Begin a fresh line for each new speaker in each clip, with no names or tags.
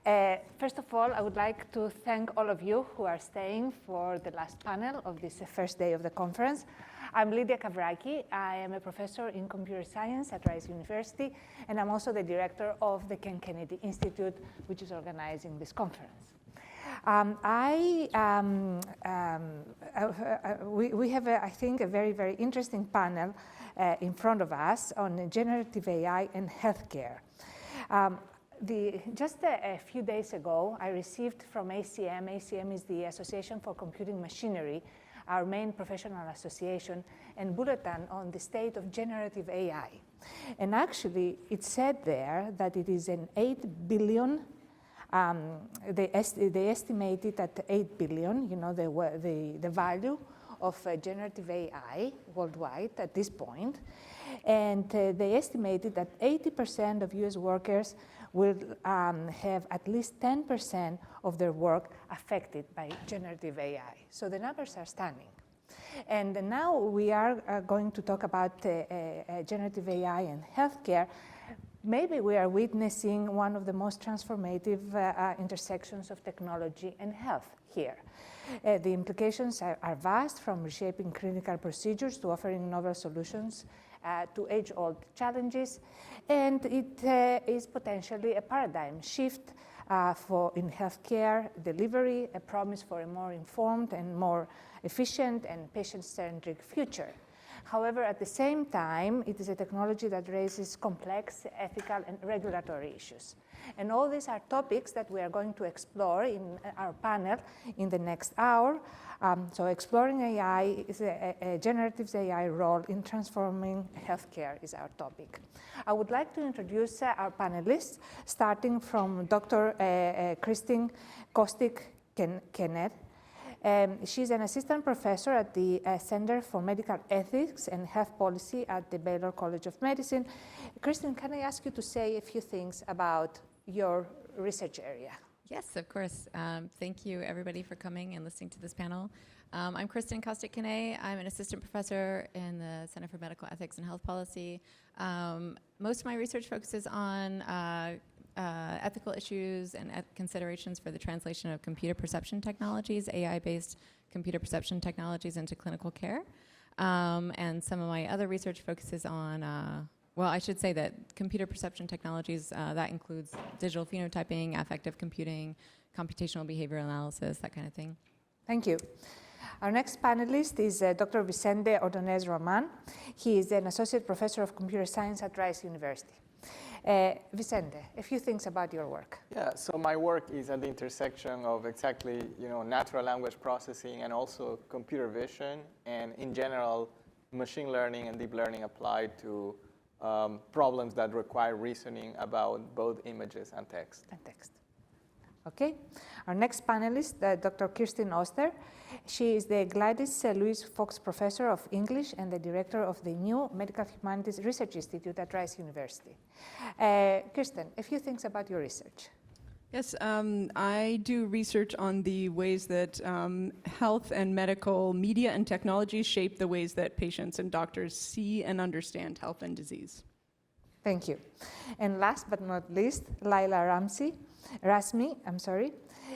First of all, I would like to thank all of you who are staying for the last panel of this first day of the conference. I'm Lydia Kavraki. I am a professor in computer science at Rice University, and I'm also the director of the Ken Kennedy Institute, which is organizing this conference. We have, I think, a very, very interesting panel in front of us on generative AI and healthcare. Just a few days ago, I received from ACM. ACM is the Association for Computing Machinery, our main professional association, and bulletin on the state of generative AI. And actually, it said there that it is an 8 billion. They estimated at 8 billion, you know, the value of generative AI worldwide at this point. And they estimated that 80% of US workers will have at least 10% of their work affected by generative AI. So the numbers are stunning. And now we are going to talk about generative AI and healthcare. Maybe we are witnessing one of the most transformative intersections of technology and health here. The implications are vast, from reshaping clinical procedures to offering novel solutions to age-old challenges, and it is potentially a paradigm shift in healthcare delivery, a promise for a more informed and more efficient and patient-centric future. However, at the same time, it is a technology that raises complex ethical and regulatory issues. And all these are topics that we are going to explore in our panel in the next hour. So exploring AI, is a generative AI role in transforming healthcare is our topic. I would like to introduce our panelists, starting from Dr. Christine Kostik-Kenneth. She's an assistant professor at the Center for Medical Ethics and Health Policy at the Baylor College of Medicine. Kristen, can I ask you to say a few things about your research area?
Yes, of course. Thank you, everybody, for coming and listening to this panel. I'm Kristen Kostik-Kenneth. I'm an assistant professor in the Center for Medical Ethics and Health Policy. Most of my research focuses on ethical issues and considerations for the translation of computer perception technologies, AI-based computer perception technologies into clinical care. And some of my other research focuses on, well, I should say that computer perception technologies, that includes digital phenotyping, affective computing, computational behavioral analysis, that kind of thing.
Thank you. Our next panelist is Dr. Vicente Ordonez Roman. He is an associate professor of computer science at Rice University. Vicente, a few things about your work.
Yeah, so my work is at the intersection of exactly, natural language processing and also computer vision, and in general, machine learning and deep learning applied to problems that require reasoning about both images and text.
Okay. Our next panelist, Dr. Kirsten Oster. She is the Gladys Louise Fox Professor of English and the director of the new Medical Humanities Research Institute at Rice University. Kirsten, a few things about your research.
Yes, I do research on the ways that health and medical media and technology shape the ways that patients and doctors see and understand health and disease.
Thank you. And last but not least, Laila Rasmi,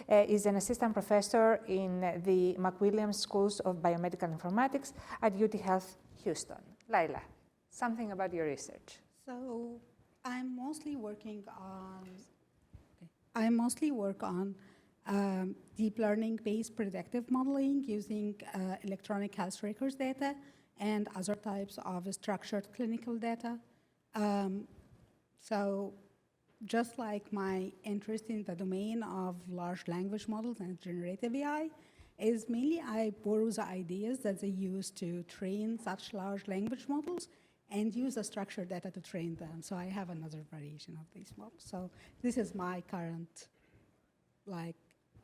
is an assistant professor in the McWilliams Schools of Biomedical Informatics at UT Health Houston. Laila, something about your research.
So I'm mostly work on deep learning-based predictive modeling using electronic health records data and other types of structured clinical data. So just like my interest in the domain of large language models and generative AI is mainly I borrow the ideas that they use to train such large language models and use the structured data to train them. So I have another variation of these models. So this is my current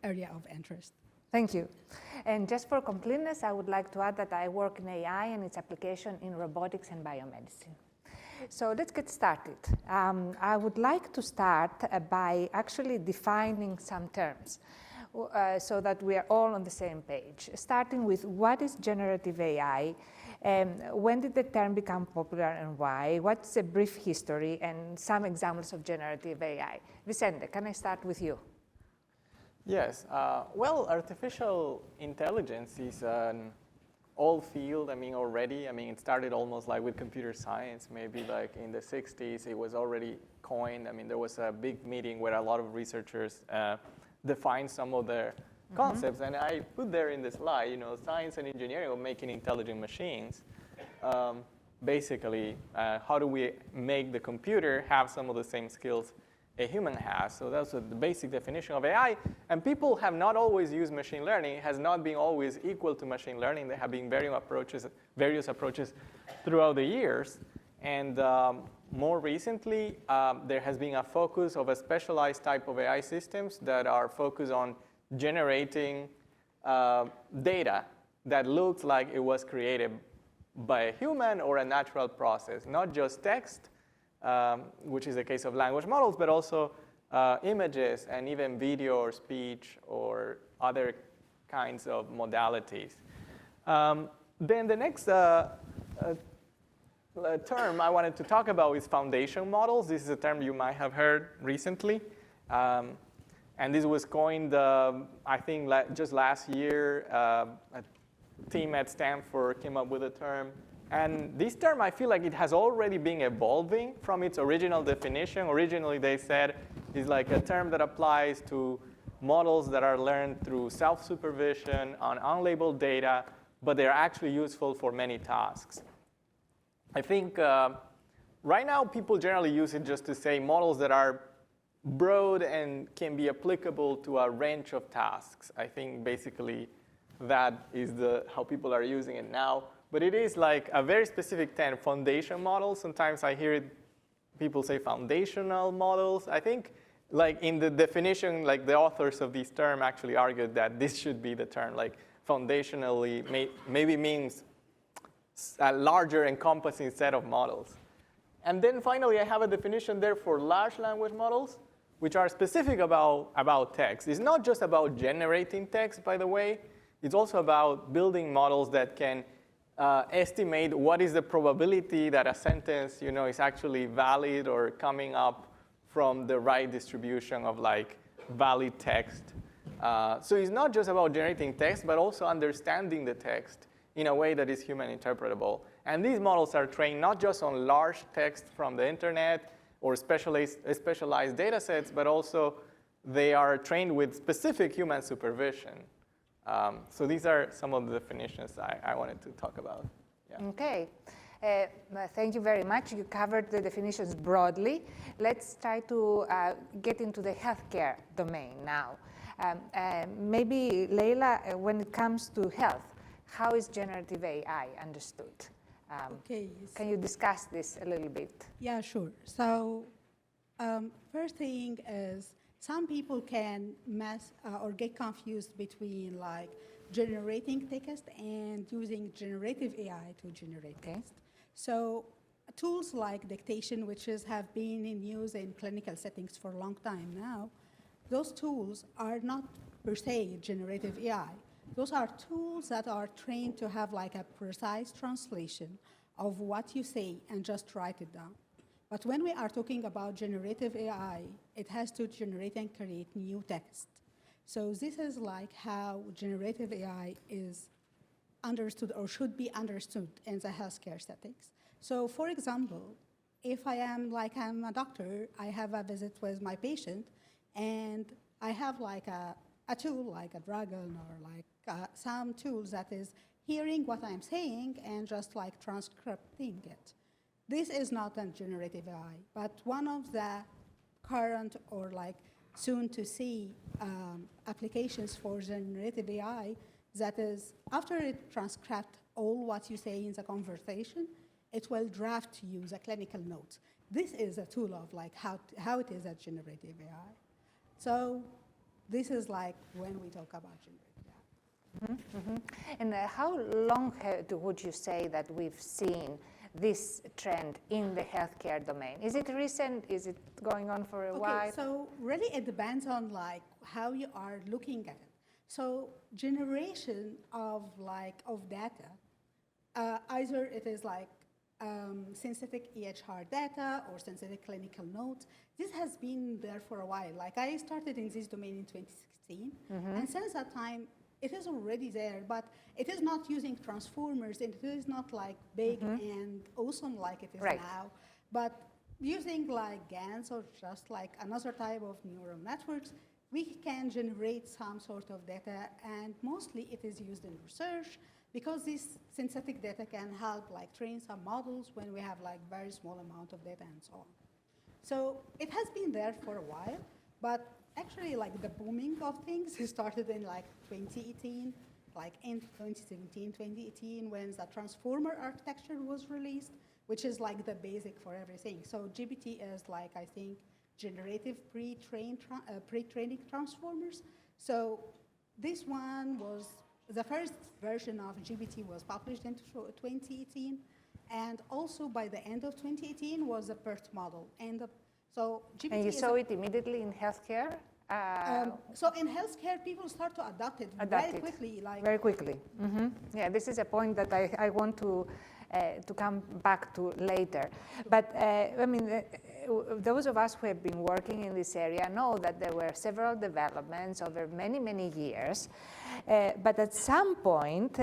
area of interest.
Thank you. And just for completeness, I would like to add that I work in AI and its application in robotics and biomedicine. So let's get started. I would like to start by actually defining some terms so that we are all on the same page, starting with what is generative AI, when did the term become popular and why, what's a brief history, and some examples of generative AI. Vicente, can I start with you?
Yes. Well, artificial intelligence is an old field. I mean, already. I mean, it started almost like with computer science. Maybe like in the 60s, it was already coined. I mean, there was a big meeting where a lot of researchers defined some of their concepts. And I put there in the slide, you know, science and engineering of making intelligent machines. Basically, how do we make the computer have some of the same skills a human has? So that's the basic definition of AI. And people have not always used machine learning. It has not been always equal to machine learning. There have been various approaches throughout the years. And more recently, there has been a focus of a specialized type of AI systems that are focused on generating data that looks like it was created by a human or a natural process, not just text, which is the case of language models, but also images and even video or speech or other kinds of modalities. Then the next term I wanted to talk about is foundation models. This is a term you might have heard recently. And this was coined, I think, just last year. A team at Stanford came up with a term. And this term, I feel like it has already been evolving from its original definition. Originally, they said it's like a term that applies to models that are learned through self-supervision on unlabeled data, but they're actually useful for many tasks. I think right now, people generally use it just to say models that are broad and can be applicable to a range of tasks. I think basically that is how people are using it now. But it is like a very specific term, foundation models. Sometimes I hear people say foundational models. I think like in the definition, like the authors of this term actually argued that this should be the term. Like foundationally maybe means a larger encompassing set of models. And then finally, I have a definition there for large language models, which are specific about text. It's not just about generating text, by the way. It's also about building models that can estimate what is the probability that a sentence, you know, is actually valid or coming up from the right distribution of like valid text. So it's not just about generating text, but also understanding the text in a way that is human interpretable. And these models are trained not just on large text from the internet or specialized data sets, but also they are trained with specific human supervision. So these are some of the definitions I wanted to talk about. Yeah.
Okay. Thank you very much. You covered the definitions broadly. Let's try to get into the healthcare domain now. Maybe, Leila, when it comes to health, how is generative AI understood?
Okay.
Can you discuss this a little bit?
Yeah, sure. So first thing is some people can mess or get confused between like generating text and using generative AI to generate text. So tools like dictation, which have been in use in clinical settings for a long time now, those tools are not per se generative AI. Those are tools that are trained to have like a precise translation of what you say and just write it down. But when we are talking about generative AI, it has to generate and create new text. So this is like how generative AI is understood or should be understood in the healthcare settings. So for example, if I'm a doctor, I have a visit with my patient, and I have like a tool like a dragon or like some tools that is hearing what I'm saying and just like transcribing it. This is not a generative AI, but one of the current or like soon to see applications for generative AI that is after it transcribes all what you say in the conversation, it will draft you the clinical notes. This is a tool of like how it is a generative AI. So this is like when we talk about generative AI.
Mm-hmm, mm-hmm. And how long would you say that we've seen this trend in the healthcare domain? Is it recent? Is it going on for a while?
So really it depends on like how you are looking at it. So generation of data, either it is like synthetic EHR data or synthetic clinical notes. This has been there for a while. Like I started in this domain in 2016, and since that time, it is already there, but it is not using transformers, and it is not like big and awesome like it is now, but using like GANs or just like another type of neural networks, we can generate some sort of data, and mostly it is used in research because this synthetic data can help like train some models when we have like very small amount of data and so on. So it has been there for a while, but actually like the booming of things started in like 2018, like in 2017, 2018, when the transformer architecture was released, which is like the basic for everything. So GPT is like, I think, generative pre-training transformers. So this one was, the first version of GPT was published in 2018, and also by the end of 2018 was a BERT model. So GPT
and you saw it immediately in healthcare?
So in healthcare, people start to adopt it very quickly.
Very quickly. Yeah, this is a point that I want to come back to later. But I mean, those of us who have been working in this area know that there were several developments over many, many years. But at some point,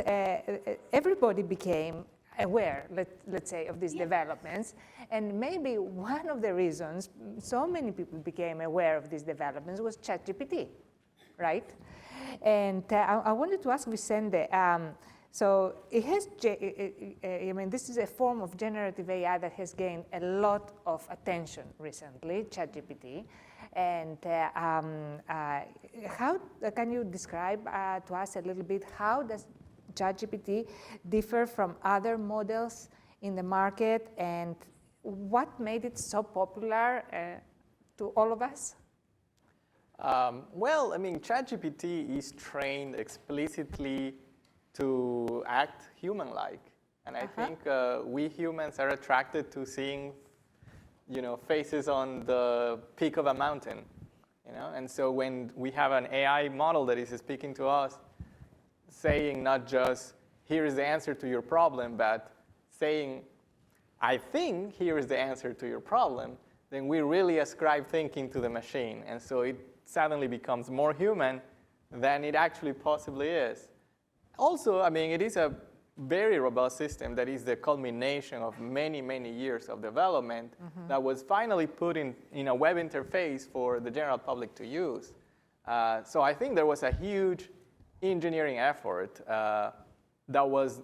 everybody became aware, let's say, of these developments. And maybe one of the reasons so many people became aware of these developments was ChatGPT, right? And I wanted to ask Vicente, so it has, I mean, this is a form of generative AI that has gained a lot of attention recently, ChatGPT. And how can you describe to us a little bit how does ChatGPT differ from other models in the market, and what made it so popular to all of us?
Well, I mean, ChatGPT is trained explicitly to act human-like. And I think we humans are attracted to seeing, faces on the peak of a mountain, And so when we have an AI model that is speaking to us, saying not just, here is the answer to your problem, but saying, I think here is the answer to your problem, then we really ascribe thinking to the machine. And so it suddenly becomes more human than it actually possibly is. Also, I mean, it is a very robust system that is the culmination of many, many years of development that was finally put in a web interface for the general public to use. So I think there was a huge engineering effort that was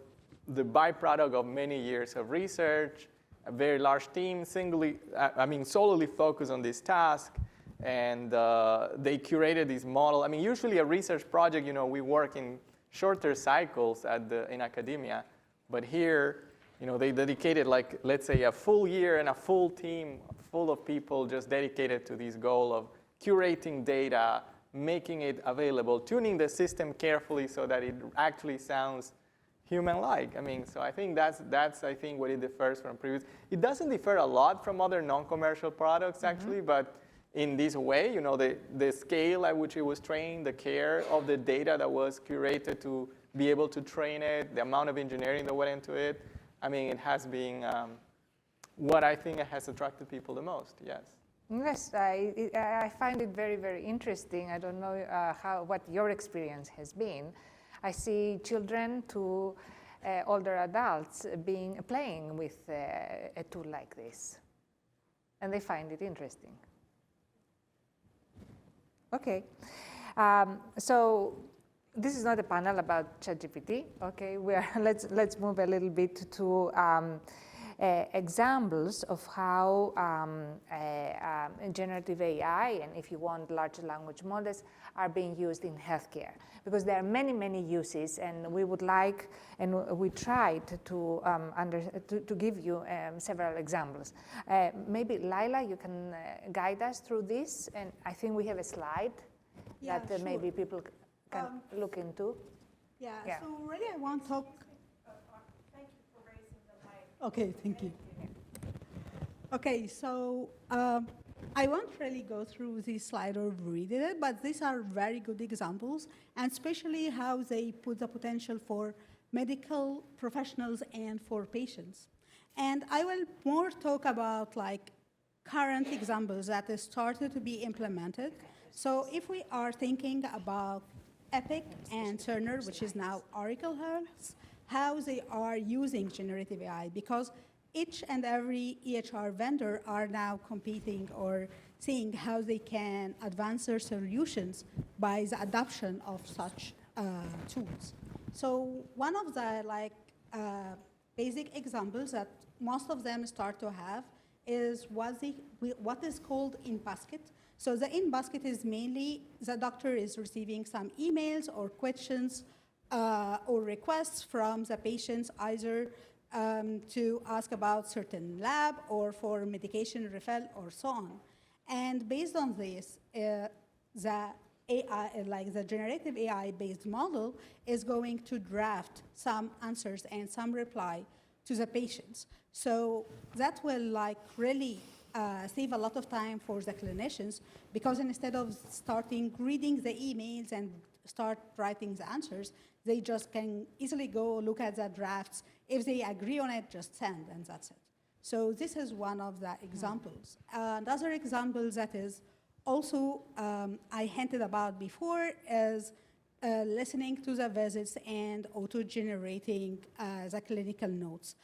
the byproduct of many years of research, a very large team, solely focused on this task, and they curated this model. I mean, usually a research project, we work in shorter cycles in academia, but here, they dedicated, like, let's say, a full year and a full team full of people just dedicated to this goal of curating data, making it available, tuning the system carefully so that it actually sounds human-like. I mean, so I think that's I think what it differs from previous. It doesn't differ a lot from other non-commercial products actually, but in this way, the scale at which it was trained, the care of the data that was curated to be able to train it, the amount of engineering that went into it, I mean, it has been what I think has attracted people the most. Yes.
Yes, I find it very, very interesting. I don't know what your experience has been. I see children to older adults playing with a tool like this, and they find it interesting. Okay, so this is not a panel about ChatGPT. Okay, let's move a little bit to examples of how generative AI, and if you want large language models, are being used in healthcare. Because there are many, many uses, and we would like, and we tried to give you several examples. Maybe Laila, you can guide us through this, and I think we have a slide that
sure.
maybe people can look into.
Yeah, so really I want to talk.
Thank you for raising the mic.
Okay, thank you. Okay, so I won't really go through this slide or read it, but these are very good examples, and especially how they put the potential for medical professionals and for patients. And I will more talk about like current examples that have started to be implemented. So if we are thinking about Epic and Cerner, which is now Oracle Health, how they are using generative AI, because each and every EHR vendor are now competing or seeing how they can advance their solutions by the adoption of such tools. So one of the basic examples that most of them start to have is what is called in-basket. So the in-basket is mainly the doctor is receiving some emails or questions or requests from the patients, either to ask about certain lab or for medication refill or so on. And based on this, the AI, like the generative AI-based model, is going to draft some answers and some reply to the patients. So that will like really save a lot of time for the clinicians, because instead of starting reading the emails and start writing the answers, they just can easily go look at the drafts. If they agree on it, just send, and that's it. So this is one of the examples. Another example that is also I hinted about before is listening to the visits and auto-generating the clinical notes.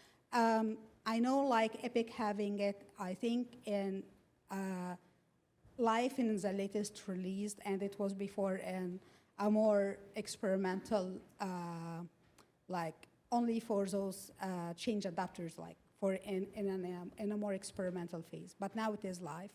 I know like Epic having it, I think, in live in the latest release, and it was before in a more experimental, like only for those change adapters, like for in a more experimental phase. But now it is live.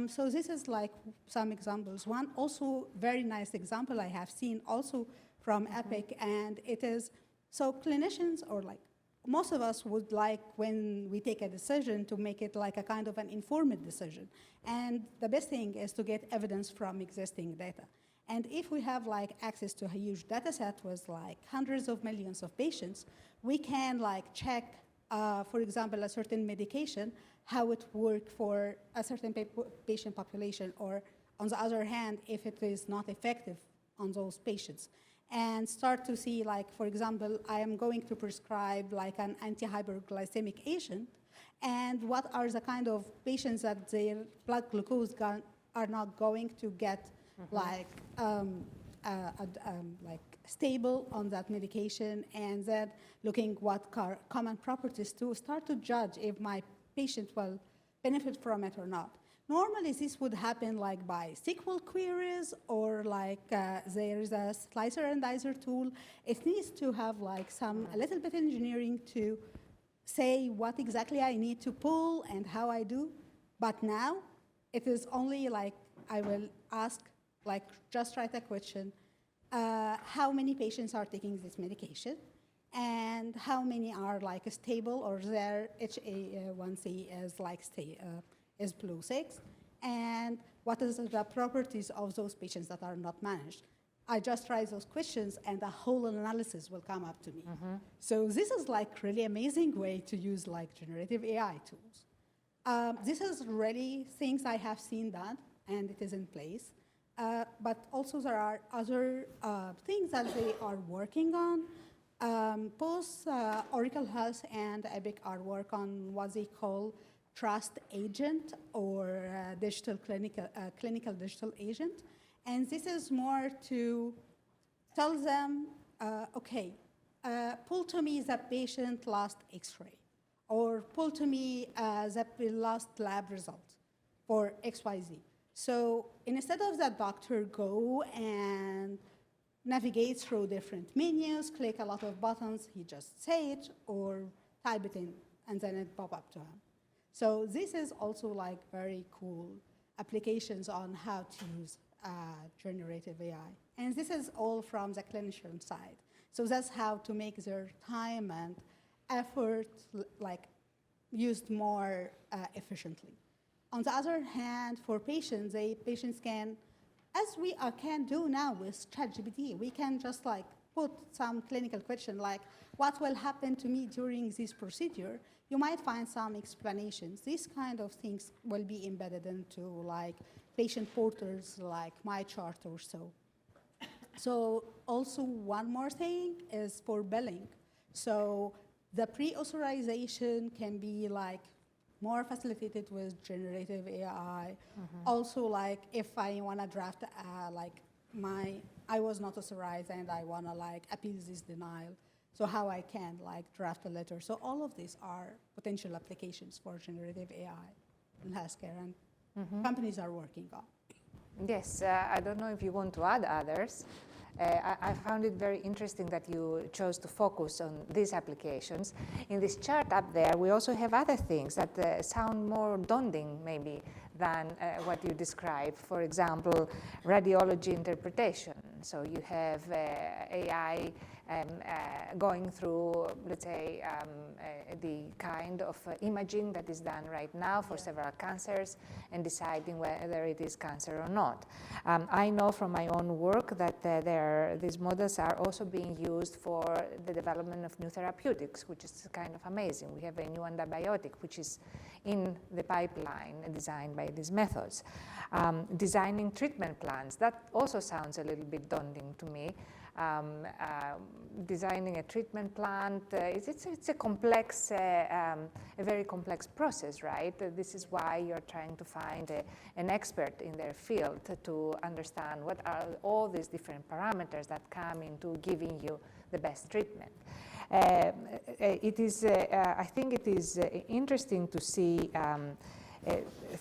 So this is like some examples. One also very nice example I have seen also from Epic, and it is, so clinicians, or like most of us would like, when we take a decision, to make it like a kind of an informed decision. And the best thing is to get evidence from existing data. And if we have like access to a huge data set with like hundreds of millions of patients, we can like check, for example, a certain medication, how it works for a certain patient population, or on the other hand, if it is not effective on those patients. And start to see, like, for example, I am going to prescribe like an anti-hyperglycemic agent, and what are the kind of patients that their blood glucose are not going to get like stable on that medication, and then looking what common properties to start to judge if my patient will benefit from it or not. Normally, this would happen like by SQL queries, or like there is a slicer and dicer tool. It needs to have like a little bit engineering to say what exactly I need to pull and how I do. But now, it is only like I will ask, like just write a question, how many patients are taking this medication, and how many are like stable, or their HA1C is like is below 6, and what is the properties of those patients that are not managed. I just write those questions, and a whole analysis will come up to me. So this is like really amazing way to use like generative AI tools. This is really things I have seen done, and it is in place. But also there are other things that they are working on. Both Oracle Health and Epic are work on what they call trust agent, or clinical digital agent. And this is more to tell them, okay, pull to me the patient last x-ray, or pull to me the last lab result for XYZ. So instead of the doctor go and navigate through different menus, click a lot of buttons, he just say it or type it in, and then it pop up to him. So this is also like very cool applications on how to use generative AI. And this is all from the clinician side. So that's how to make their time and effort like used more efficiently. On the other hand, for patients, patients can, as we can do now with ChatGPT, we can just like put some clinical question like, what will happen to me during this procedure? You might find some explanations. These kind of things will be embedded into like patient portals like MyChart or so. So also one more thing is for billing. So The pre-authorization can be like more facilitated with generative AI. Also, like if I want to draft like I was not authorized and I want to like appeal this denial. So how I can like draft a letter. So all of these are potential applications for generative AI in healthcare, and companies are working on.
Yes, I don't know if you want to add others. I found it very interesting that you chose to focus on these applications. In this chart up there, we also have other things that sound more daunting, maybe, than what you described. For example, radiology interpretation. So you have AI going through, let's say, the kind of imaging that is done right now for several cancers and deciding whether it is cancer or not. I know from my own work that these models are also being used for the development of new therapeutics, which is kind of amazing. We have a new antibiotic which is in the pipeline designed by these methods. Designing treatment plans, that also sounds a little bit daunting to me. Designing a treatment plan, it's a complex, a very complex process, right? This is why you're trying to find an expert in their field to understand what are all these different parameters that come into giving you the best treatment. It is, I think it is interesting to see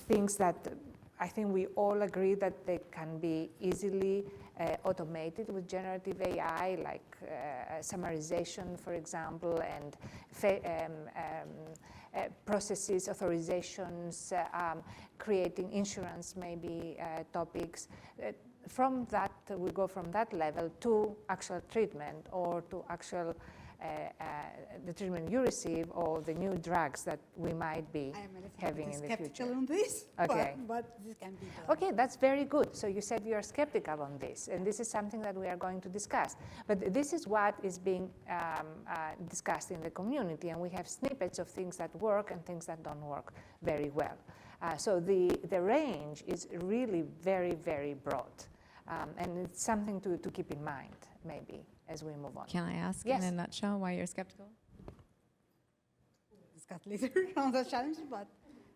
things that I think we all agree that they can be easily automated with generative AI, like summarization, for example, and processes, authorizations, creating insurance, maybe topics. From that, we go from that level to actual treatment or to actual the treatment you receive or the new drugs that we might be having in the future.
Skeptical on this,
okay.
but this can be done.
Okay, that's very good. So you said you're skeptical on this, and this is something that we are going to discuss. But this is what is being discussed in the community, and we have snippets of things that work and things that don't work very well. So the range is really very, very broad, and it's something to keep in mind, maybe, as we move on.
Can I ask
Yes.
in a nutshell why you're skeptical?
Discuss later on the challenge,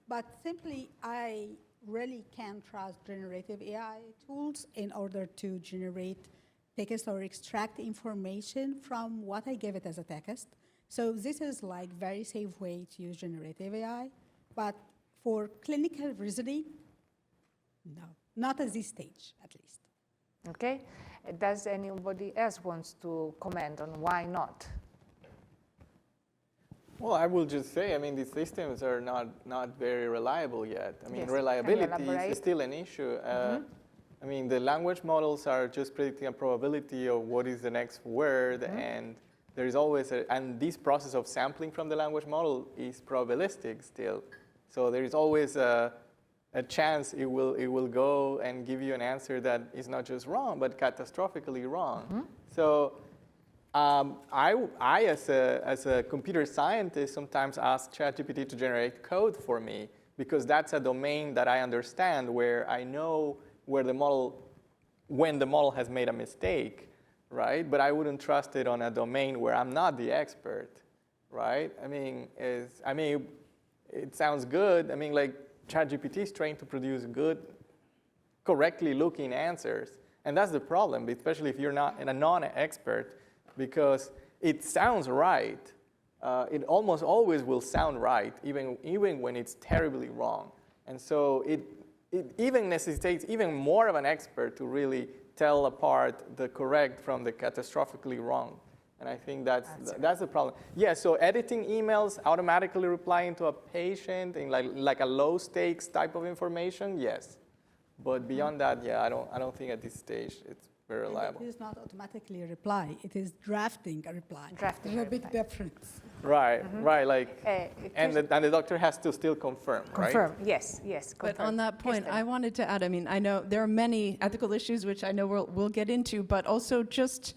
but simply I really can't trust generative AI tools in order to generate text or extract information from what I give it as a text. So this is like very safe way to use generative AI, but for clinical reasoning, no, not at this stage, at least.
Okay. Does anybody else wants to comment on why not?
Well, I will just say, I mean, these systems are not very reliable yet. I mean,
Yes.
reliability is still an issue. I mean, the language models are just predicting a probability of what is the next word, and there is always and this process of sampling from the language model is probabilistic still. So there is always a chance it will go and give you an answer that is not just wrong, but catastrophically wrong. So I as a computer scientist, sometimes ask ChatGPT to generate code for me, because that's a domain that I understand, where I know where when the model has made a mistake, right? But I wouldn't trust it on a domain where I'm not the expert, right? I mean, it sounds good. I mean, like, ChatGPT is trained to produce good, correctly looking answers. And that's the problem, especially if you're not a non-expert, because it sounds right. It almost always will sound right, even when it's terribly wrong. And so it even necessitates even more of an expert to really tell apart the correct from the catastrophically wrong. And I think that's the problem. Yeah, so editing emails, automatically replying to a patient in like a low stakes type of information, yes. But beyond that, yeah, I don't think at this stage it's very reliable.
It is not automatically a reply. It is drafting a reply.
Drafting
There's
a
a big
reply.
difference.
Right, right, like, and the doctor has to still confirm, right?
Confirm, yes, confirm.
But on that point,
Kristen.
I wanted to add, I mean, I know there are many ethical issues, which I know we'll get into, but also just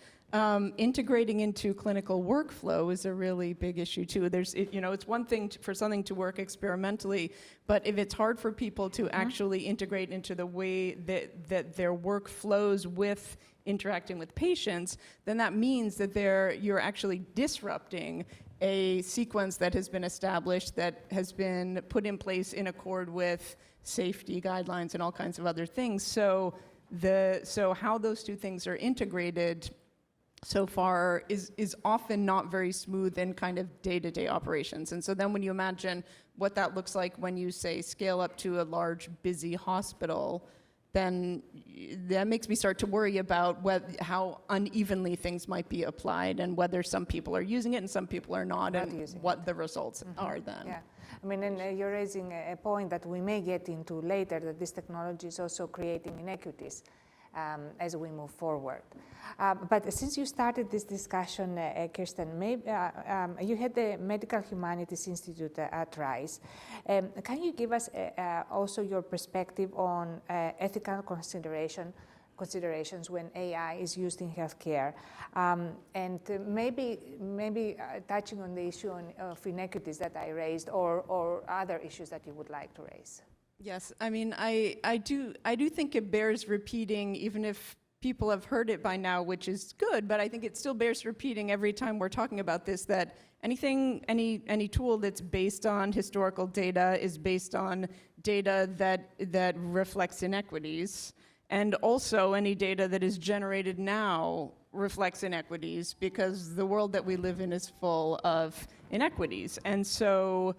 integrating into clinical workflow is a really big issue too. It's one thing for something to work experimentally, but if it's hard for people to actually integrate into the way that their work flows with interacting with patients, then that means that you're actually disrupting a sequence that has been established, that has been put in place in accord with safety guidelines and all kinds of other things. So how those two things are integrated so far is often not very smooth in kind of day-to-day operations. And so then when you imagine what that looks like when you, say, scale up to a large, busy hospital, then that makes me start to worry about how unevenly things might be applied and whether some people are using it and some people are not and what the results are then.
Yeah, I mean, and you're raising a point that we may get into later, that this technology is also creating inequities as we move forward. But since you started this discussion, Kirsten, maybe, you had the Medical Humanities Institute at RISE. Can you give us also your perspective on ethical considerations when AI is used in healthcare, and maybe touching on the issue of inequities that I raised, or other issues that you would like to raise?
Yes, I mean, I do think it bears repeating, even if people have heard it by now, which is good, but I think it still bears repeating every time we're talking about this, that any tool that's based on historical data is based on data that reflects inequities, and also any data that is generated now reflects inequities, because the world that we live in is full of inequities. And so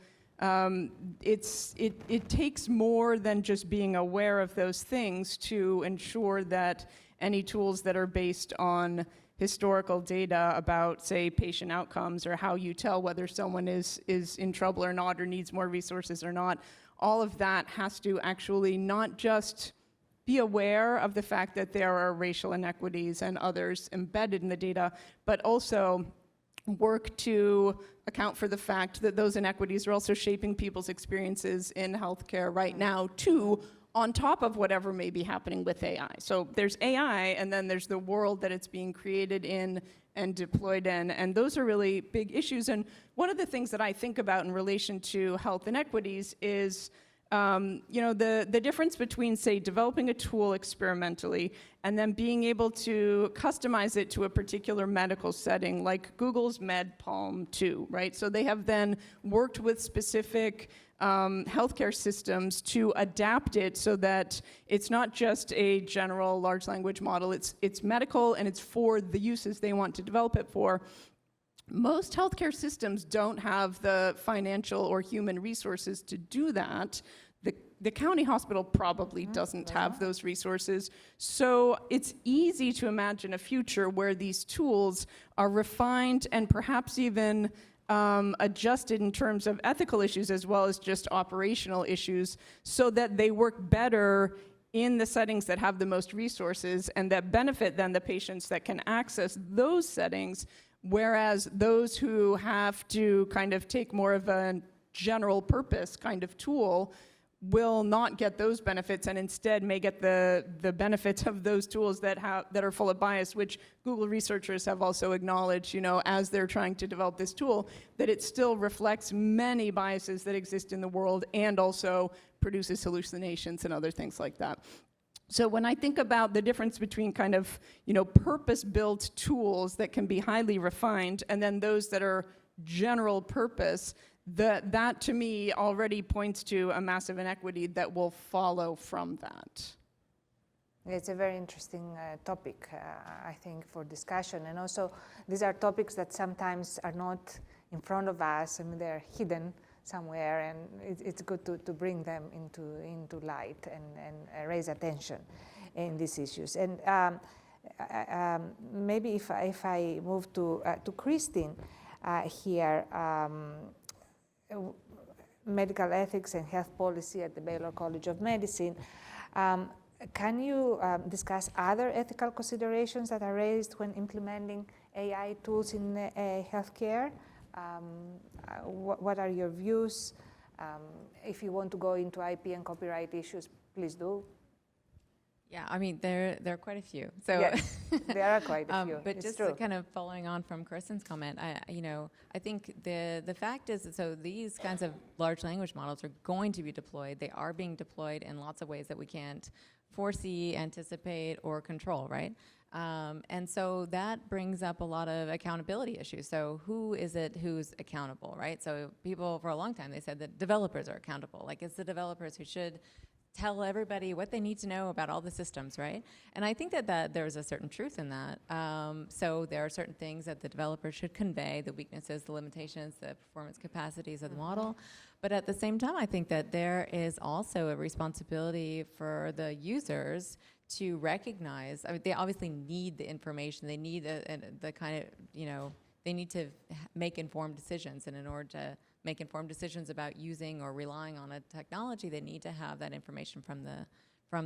it takes more than just being aware of those things to ensure that any tools that are based on historical data about, say, patient outcomes, or how you tell whether someone is in trouble or not, or needs more resources or not, all of that has to actually not just be aware of the fact that there are racial inequities and others embedded in the data, but also work to account for the fact that those inequities are also shaping people's experiences in healthcare right now, too, on top of whatever may be happening with AI. So there's AI, and then there's the world that it's being created in and deployed in, and those are really big issues. And one of the things that I think about in relation to health inequities is the difference between, say, developing a tool experimentally and then being able to customize it to a particular medical setting, like Google's MedPalm 2, right? So they have then worked with specific healthcare systems to adapt it so that it's not just a general large language model, it's medical and it's for the uses they want to develop it for. Most healthcare systems don't have the financial or human resources to do that. The county hospital probably doesn't have those resources. So it's easy to imagine a future where these tools are refined and perhaps even adjusted in terms of ethical issues as well as just operational issues, so that they work better in the settings that have the most resources and that benefit then the patients that can access those settings. Whereas those who have to kind of take more of a general purpose kind of tool will not get those benefits, and instead may get the benefits of those tools that are full of bias, which Google researchers have also acknowledged, as they're trying to develop this tool, that it still reflects many biases that exist in the world and also produces hallucinations and other things like that. So when I think about the difference between kind of, purpose-built tools that can be highly refined and then those that are general purpose, that to me already points to a massive inequity that will follow from that.
It's a very interesting topic, I think, for discussion. And also, these are topics that sometimes are not in front of us. I mean, they're hidden somewhere, and it's good to bring them into light and raise attention in these issues. And maybe if I move to Christine here, medical ethics and health policy at the Baylor College of Medicine. Can you discuss other ethical considerations that are raised when implementing AI tools in healthcare? What are your views? If you want to go into IP and copyright issues, please do.
Yeah, I mean, there are quite a few. So
yes, there are quite a few.
But
it's
just
true.
kind of following on from Kristen's comment, I think the fact is that so these kinds of large language models are going to be deployed. They are being deployed in lots of ways that we can't foresee, anticipate, or control, right? And so that brings up a lot of accountability issues. So who is it who's accountable, right? So people, for a long time, they said that developers are accountable. Like, it's the developers who should tell everybody what they need to know about all the systems, right? And I think that there's a certain truth in that. So there are certain things that the developer should convey, the weaknesses, the limitations, the performance capacities of the model. But at the same time, I think that there is also a responsibility for the users to recognize, I mean, they obviously need the information, they need the kind of, they need to make informed decisions, and in order to make informed decisions about using or relying on a technology, they need to have that information from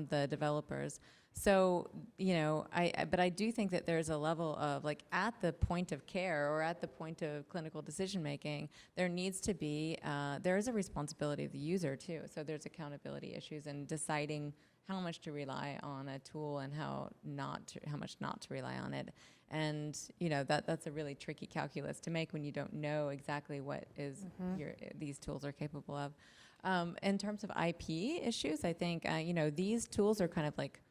the developers. So, but I do think that there's a level of, like, at the point of care or at the point of clinical decision making, there needs to be, there is a responsibility of the user too. So there's accountability issues in deciding how much to rely on a tool and how much not to rely on it. And that's a really tricky calculus to make when you don't know exactly what is these tools are capable of. In terms of IP issues, I think these tools are kind of like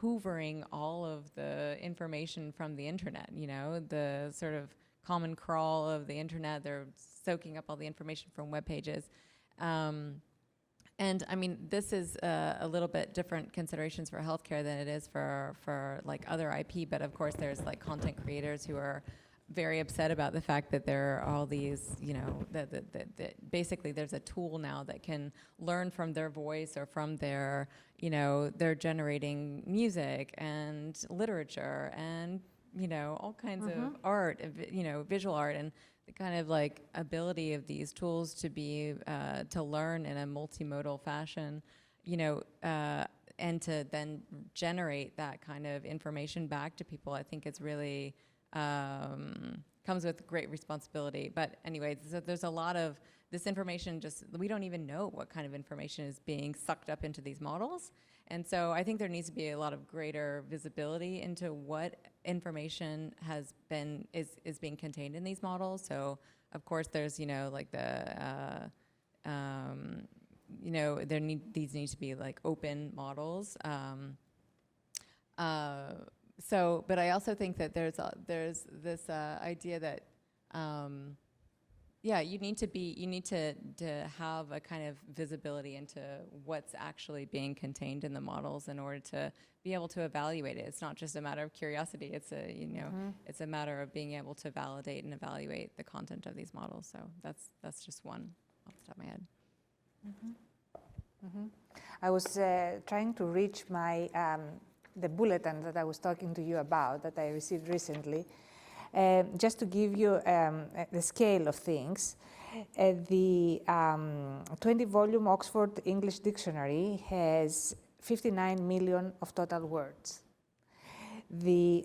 hoovering all of the information from the internet. The sort of common crawl of the internet. They're soaking up all the information from web pages. And I mean, this is a little bit different considerations for healthcare than it is for like other IP. But of course, there's like content creators who are very upset about the fact that there are all these, that basically there's a tool now that can learn from their voice or from their, they're generating music and literature and, all kinds of art, visual art, and the kind of like ability of these tools to be to learn in a multimodal fashion, and to then generate that kind of information back to people. I think it's really comes with great responsibility. But anyway, so there's a lot of this information. We don't even know what kind of information is being sucked up into these models. And so I think there needs to be a lot of greater visibility into what information is being contained in these models. So of course there's, like the, these need to be like open models. But I also think that there's this idea that, you need to have a kind of visibility into what's actually being contained in the models in order to be able to evaluate it. It's not just a matter of curiosity. It's it's a matter of being able to validate and evaluate the content of these models. So that's just one off the top of my head.
I was trying to reach my the bulletin that I was talking to you about that I received recently. Just to give you the scale of things, the 20-volume Oxford English Dictionary has 59 million of total words. The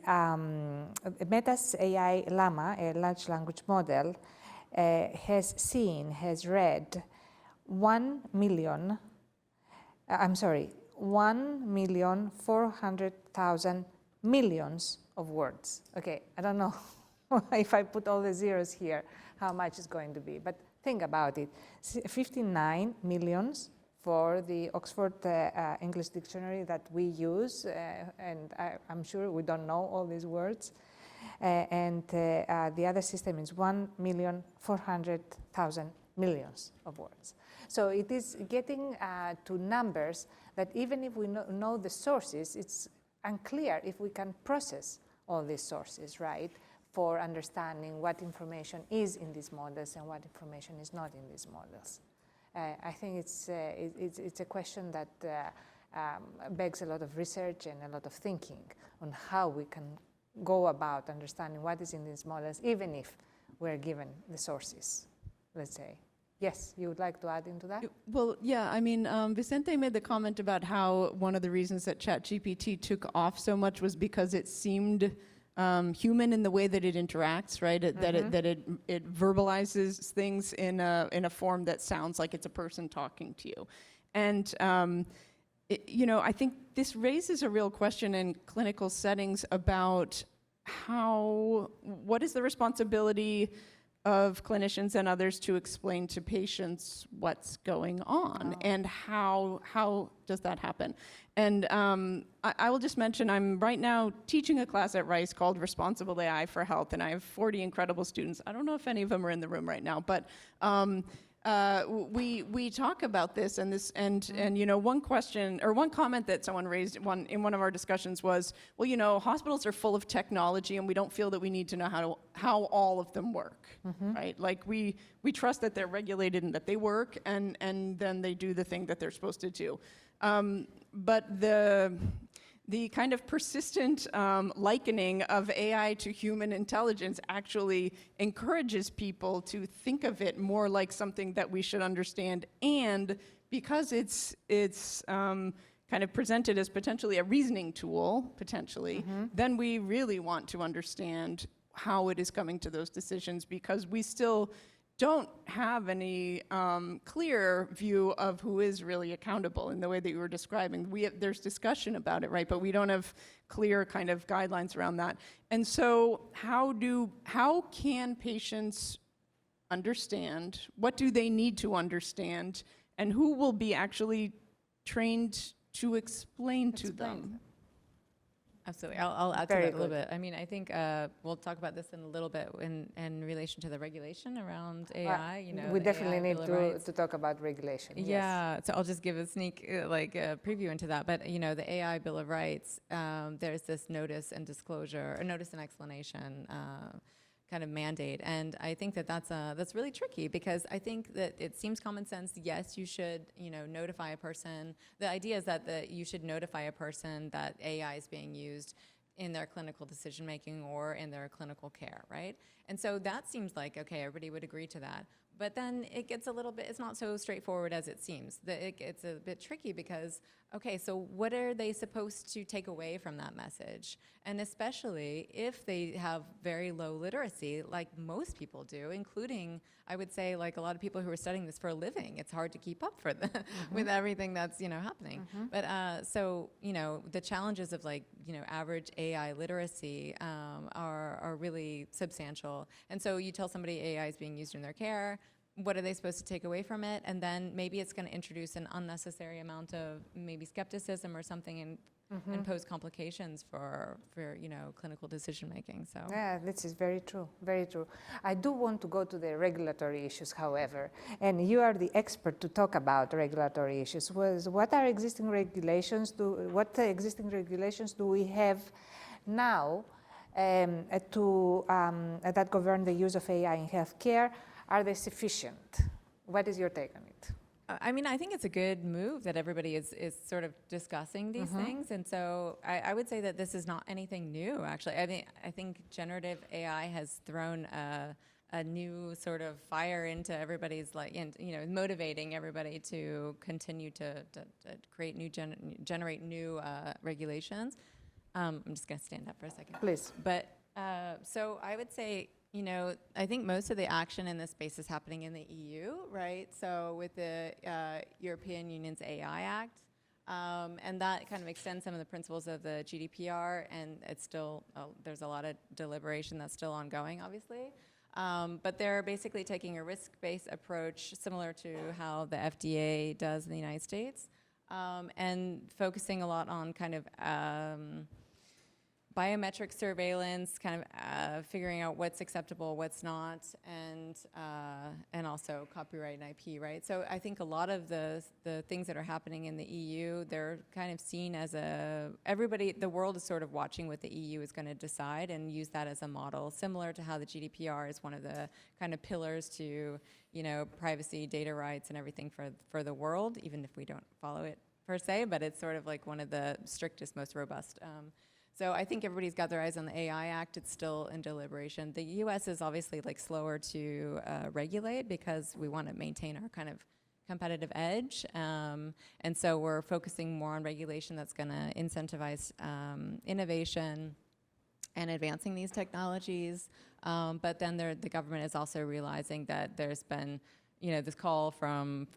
Meta's AI Llama, a large language model, has read 1,400,000 millions of words. Okay, I don't know if I put all the zeros here, how much it's going to be, but think about it. 59 millions for the Oxford English Dictionary that we use, and I'm sure we don't know all these words. And the other system is 1,400,000 millions of words. So it is getting to numbers that even if we know the sources, it's unclear if we can process all these sources, right, for understanding what information is in these models and what information is not in these models. I think it's a question that begs a lot of research and a lot of thinking on how we can go about understanding what is in these models, even if we're given the sources, let's say. Yes, you would like to add into that?
Well, yeah, I mean, Vicente made the comment about how one of the reasons that ChatGPT took off so much was because it seemed human in the way that it interacts, right? That it verbalizes things in a form that sounds like it's a person talking to you. And I think this raises a real question in clinical settings about what is the responsibility of clinicians and others to explain to patients what's going on and how does that happen. And I will just mention I'm right now teaching a class at Rice called Responsible AI for Health, and I have 40 incredible students. I don't know if any of them are in the room right now, but we talk about this, and you know, one question or one comment that someone raised in one of our discussions was, well, you know, hospitals are full of technology, and we don't feel that we need to know how all of them work, right? Like we trust that they're regulated and that they work, and then they do the thing that they're supposed to do. But the kind of persistent likening of AI to human intelligence actually encourages people to think of it more like something that we should understand. And because it's kind of presented as potentially a reasoning tool, then we really want to understand how it is coming to those decisions, because we still don't have any clear view of who is really accountable in the way that you were describing. There's discussion about it, right? But we don't have clear kind of guidelines around that. And so how can patients understand? What do they need to understand? And who will be actually trained to explain to them?
Absolutely. I'll add to
Very
that a little
good.
bit. I mean, I think we'll talk about this in a little bit in relation to the regulation around AI. You know,
we
the
definitely
AI
need
Bill of Rights.
to talk about regulation. Yes.
Yeah, so I'll just give a sneak preview into that. But you know, the AI Bill of Rights, there's this notice and disclosure, or notice and explanation kind of mandate, and I think that that's really tricky, because I think that it seems common sense. Yes, you should, you know, notify a person. The idea is that you should notify a person that AI is being used in their clinical decision making or in their clinical care, right? And so that seems like, okay, everybody would agree to that. But then it gets a little bit, it's not so straightforward as it seems. It's a bit tricky because, okay, so what are they supposed to take away from that message? And especially if they have very low literacy, like most people do, including, I would say, like a lot of people who are studying this for a living. It's hard to keep up with everything that's, you know, happening. But so, you know, the challenges of, like, you know, average AI literacy are really substantial. And so you tell somebody AI is being used in their care, what are they supposed to take away from it? And then maybe it's going to introduce an unnecessary amount of maybe skepticism or something, and pose complications for you know, clinical decision making. So
yeah, this is very true, very true. I do want to go to the regulatory issues, however, and you are the expert to talk about regulatory issues. What existing regulations do we have now that govern the use of AI in healthcare? Are they sufficient? What is your take on it?
I mean, I think it's a good move that everybody is sort of discussing these things. And so I would say that this is not anything new, actually. I think generative AI has thrown a new sort of fire into everybody's, like, and, you know, motivating everybody to continue to create new, generate new regulations. I'm just going to stand up for a second.
Please.
But so I would say, you know, I think most of the action in this space is happening in the EU, right? So with the European Union's AI Act, and that kind of extends some of the principles of the GDPR, and it's still, there's a lot of deliberation that's still ongoing, obviously. But they're basically taking a risk-based approach similar to how the FDA does in the United States, and focusing a lot on kind of biometric surveillance, kind of figuring out what's acceptable, what's not, and also copyright and IP, right? So I think a lot of the things that are happening in the EU, they're kind of seen as the world is sort of watching what the EU is going to decide and use that as a model, similar to how the GDPR is one of the kind of pillars to, you know, privacy, data rights, and everything for the world, even if we don't follow it per se, but it's sort of like one of the strictest, most robust. So I think everybody's got their eyes on the AI Act. It's still in deliberation. The US is obviously, like, slower to regulate because we want to maintain our kind of competitive edge. And so we're focusing more on regulation that's going to incentivize innovation and advancing these technologies. But then the government is also realizing that there's been, this call from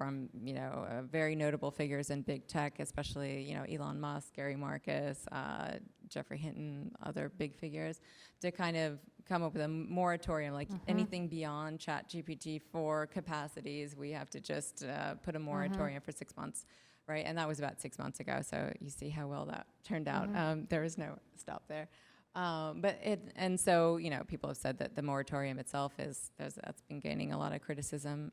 very notable figures in big tech, especially Elon Musk, Gary Marcus, Jeffrey Hinton, other big figures, to kind of come up with a moratorium, like anything beyond ChatGPT 4 capacities, we have to just put a moratorium for 6 months, right? And that was about 6 months ago, so you see how well that turned out. There was no stop there. So people have said that the moratorium itself that's been gaining a lot of criticism.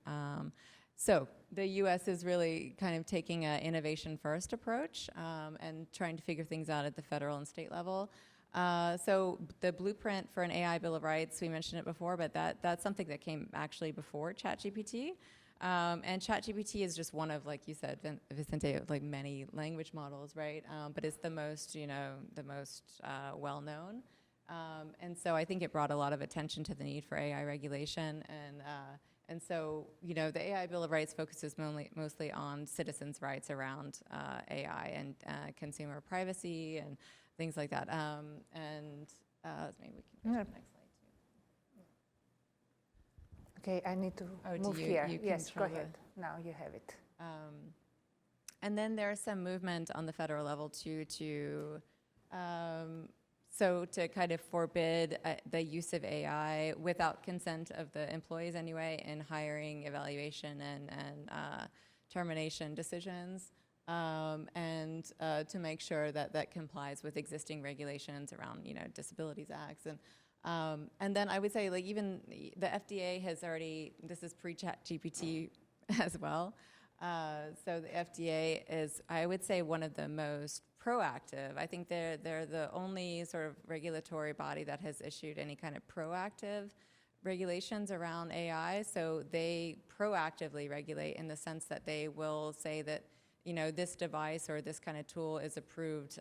So the U.S. is really kind of taking an innovation first approach and trying to figure things out at the federal and state level. So the blueprint for an AI Bill of Rights, we mentioned it before, but that's something that came actually before ChatGPT. And ChatGPT is just one of, like you said, Vicente, like many language models, right? But it's the most, well-known. And so I think it brought a lot of attention to the need for AI regulation. And so, the AI Bill of Rights focuses mostly on citizens' rights around AI and consumer privacy and things like that. Maybe we can go to the next slide too.
Okay, I need to move
do
here.
you
Yes, go
control
ahead. Now you have it.
And then there's some movement on the federal level too to kind of forbid the use of AI without consent of the employees anyway in hiring, evaluation, and termination decisions, and to make sure that complies with existing regulations around disabilities acts and then I would say like even the FDA has already, this is pre-ChatGPT as well. So the FDA is, I would say, one of the most proactive. I think they're the only sort of regulatory body that has issued any kind of proactive regulations around AI. So they proactively regulate in the sense that they will say that this device or this kind of tool is approved,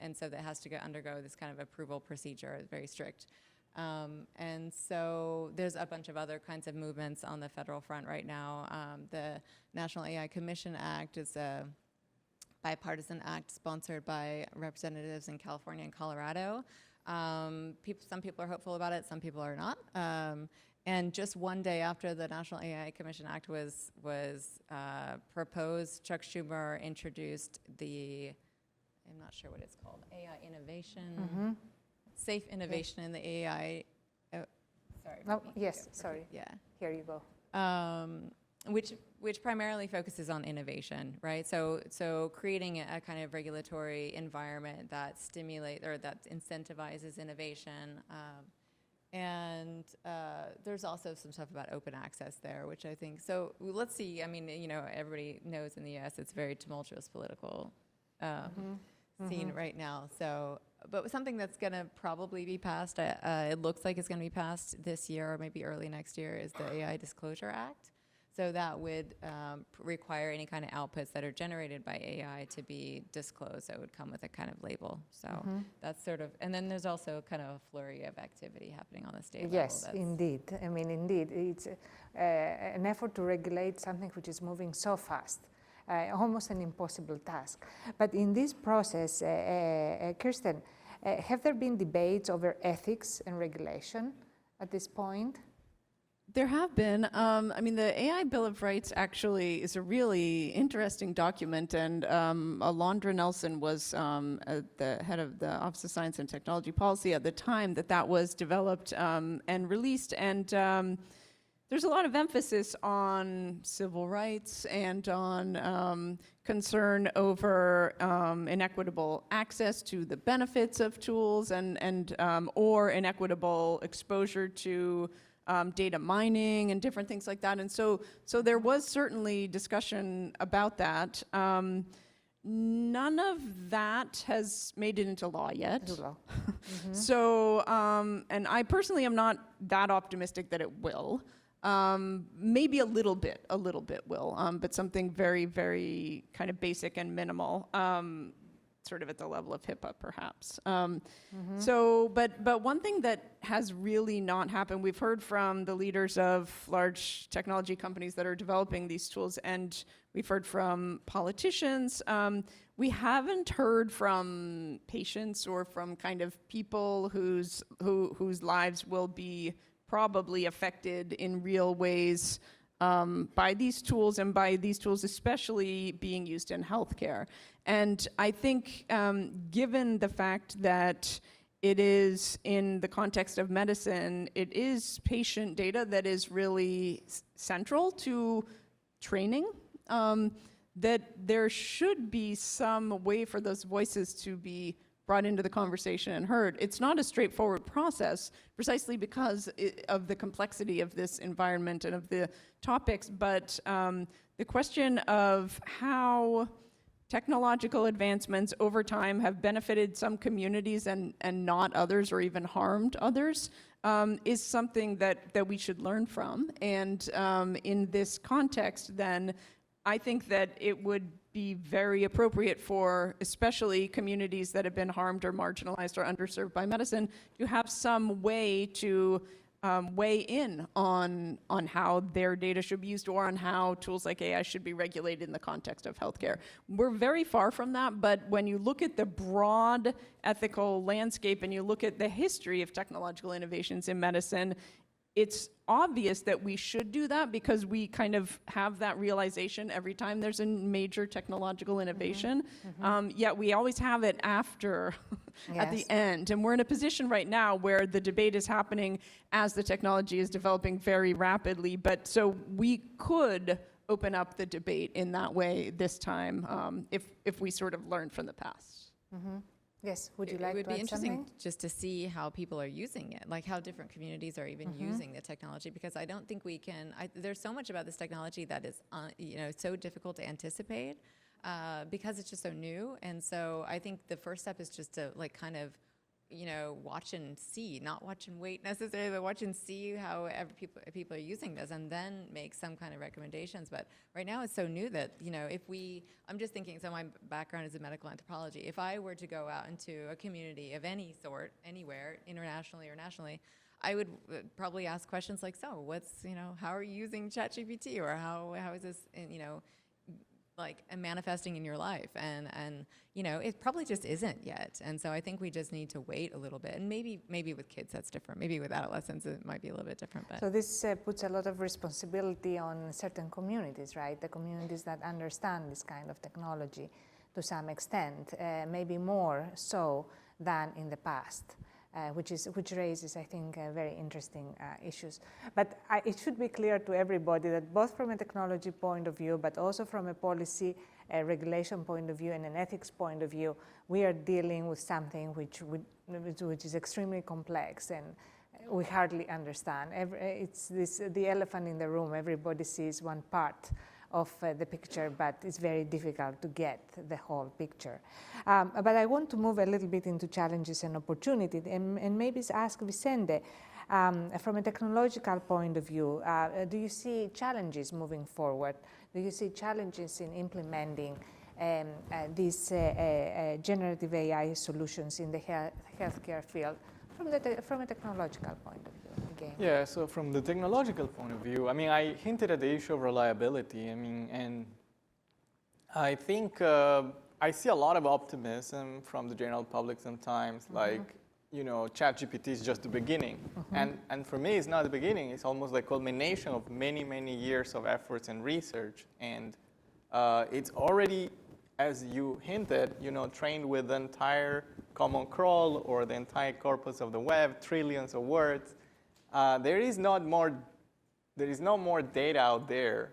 and so that has to undergo this kind of approval procedure. It's very strict. And so there's a bunch of other kinds of movements on the federal front right now. The National AI Commission Act is a bipartisan act sponsored by representatives in California and Colorado. Some people are hopeful about it, some people are not. And just one day after the National AI Commission Act was proposed, Chuck Schumer introduced I'm not sure what it's called, AI innovation. Safe innovation in the AI. Sorry.
Oh, yes, sorry.
Yeah.
Here you go.
Which primarily focuses on innovation, right? So creating a kind of regulatory environment that stimulates or that incentivizes innovation. And there's also some stuff about open access there, which I think. So let's see. I mean, everybody knows in the U.S. it's a very tumultuous political scene right now. So. But something that's going to probably be passed, it looks like it's going to be passed this year or maybe early next year, is the AI Disclosure Act. So that would require any kind of outputs that are generated by AI to be disclosed. That would come with a kind of label. So that's sort of, and then there's also kind of a flurry of activity happening on the state level.
Yes, indeed. I mean, indeed, it's an effort to regulate something which is moving so fast. Almost an impossible task. But in this process, Kirsten, have there been debates over ethics and regulation at this point?
There have been. I mean, the AI Bill of Rights actually is a really interesting document, and Alondra Nelson was the head of the Office of Science and Technology Policy at the time that was developed and released, and there's a lot of emphasis on civil rights and on concern over inequitable access to the benefits of tools and or inequitable exposure to data mining and different things like that. And so there was certainly discussion about that. None of that has made it into law yet. So, and I personally am not that optimistic that it will. Maybe a little bit will, but something very, very kind of basic and minimal, sort of at the level of HIPAA, perhaps. So, but one thing that has really not happened, we've heard from the leaders of large technology companies that are developing these tools, and we've heard from politicians. We haven't heard from patients or from kind of people whose lives will be probably affected in real ways by these tools, and by these tools especially being used in healthcare. And I think given the fact that it is in the context of medicine, it is patient data that is really central to training, that there should be some way for those voices to be brought into the conversation and heard. It's not a straightforward process, precisely because of the complexity of this environment and of the topics, but the question of how technological advancements over time have benefited some communities and not others, or even harmed others, is something that we should learn from. And in this context, then, I think that it would be very appropriate for especially communities that have been harmed or marginalized or underserved by medicine to have some way to weigh in on how their data should be used, or on how tools like AI should be regulated in the context of healthcare. We're very far from that, but when you look at the broad ethical landscape and you look at the history of technological innovations in medicine, it's obvious that we should do that, because we kind of have that realization every time there's a major technological innovation. Yet we always have it after, at the end. And we're in a position right now where the debate is happening as the technology is developing very rapidly. But so we could open up the debate in that way this time, if we sort of learn from the past.
Yes, would you like to add something?
It would be interesting just to see how people are using it, like how different communities are even using the technology, because I don't think we can, there's so much about this technology that is so difficult to anticipate because it's just so new. And so I think the first step is just to kind of watch and see, not watch and wait necessarily, but watch and see how people are using this, and then make some kind of recommendations. But right now it's so new that, I'm just thinking, so my background is in medical anthropology. If I were to go out into a community of any sort, anywhere, internationally or nationally, I would probably ask questions like, so what's, how are you using ChatGPT, or how is this, manifesting in your life, and it probably just isn't yet. And so I think we just need to wait a little bit, and maybe with kids that's different. Maybe with adolescents it might be a little bit different. But
so this puts a lot of responsibility on certain communities, right? The communities that understand this kind of technology to some extent, maybe more so than in the past. Which raises, I think, very interesting issues. But it should be clear to everybody that both from a technology point of view, but also from a policy regulation point of view and an ethics point of view, we are dealing with something which is extremely complex and we hardly understand. It's the elephant in the room. Everybody sees one part of the picture, but it's very difficult to get the whole picture. But I want to move a little bit into challenges and opportunities, and maybe ask Vicente, from a technological point of view, do you see challenges moving forward? Do you see challenges in implementing these generative AI solutions in the healthcare field from a technological point of view? Again.
Yeah, so from the technological point of view, I hinted at the issue of reliability. And I think I see a lot of optimism from the general public sometimes, like, ChatGPT is just the beginning. And for me, it's not the beginning. It's almost like culmination of many, many years of efforts and research. And it's already, as you hinted, trained with the entire common crawl or the entire corpus of the web, trillions of words. There is no more data out there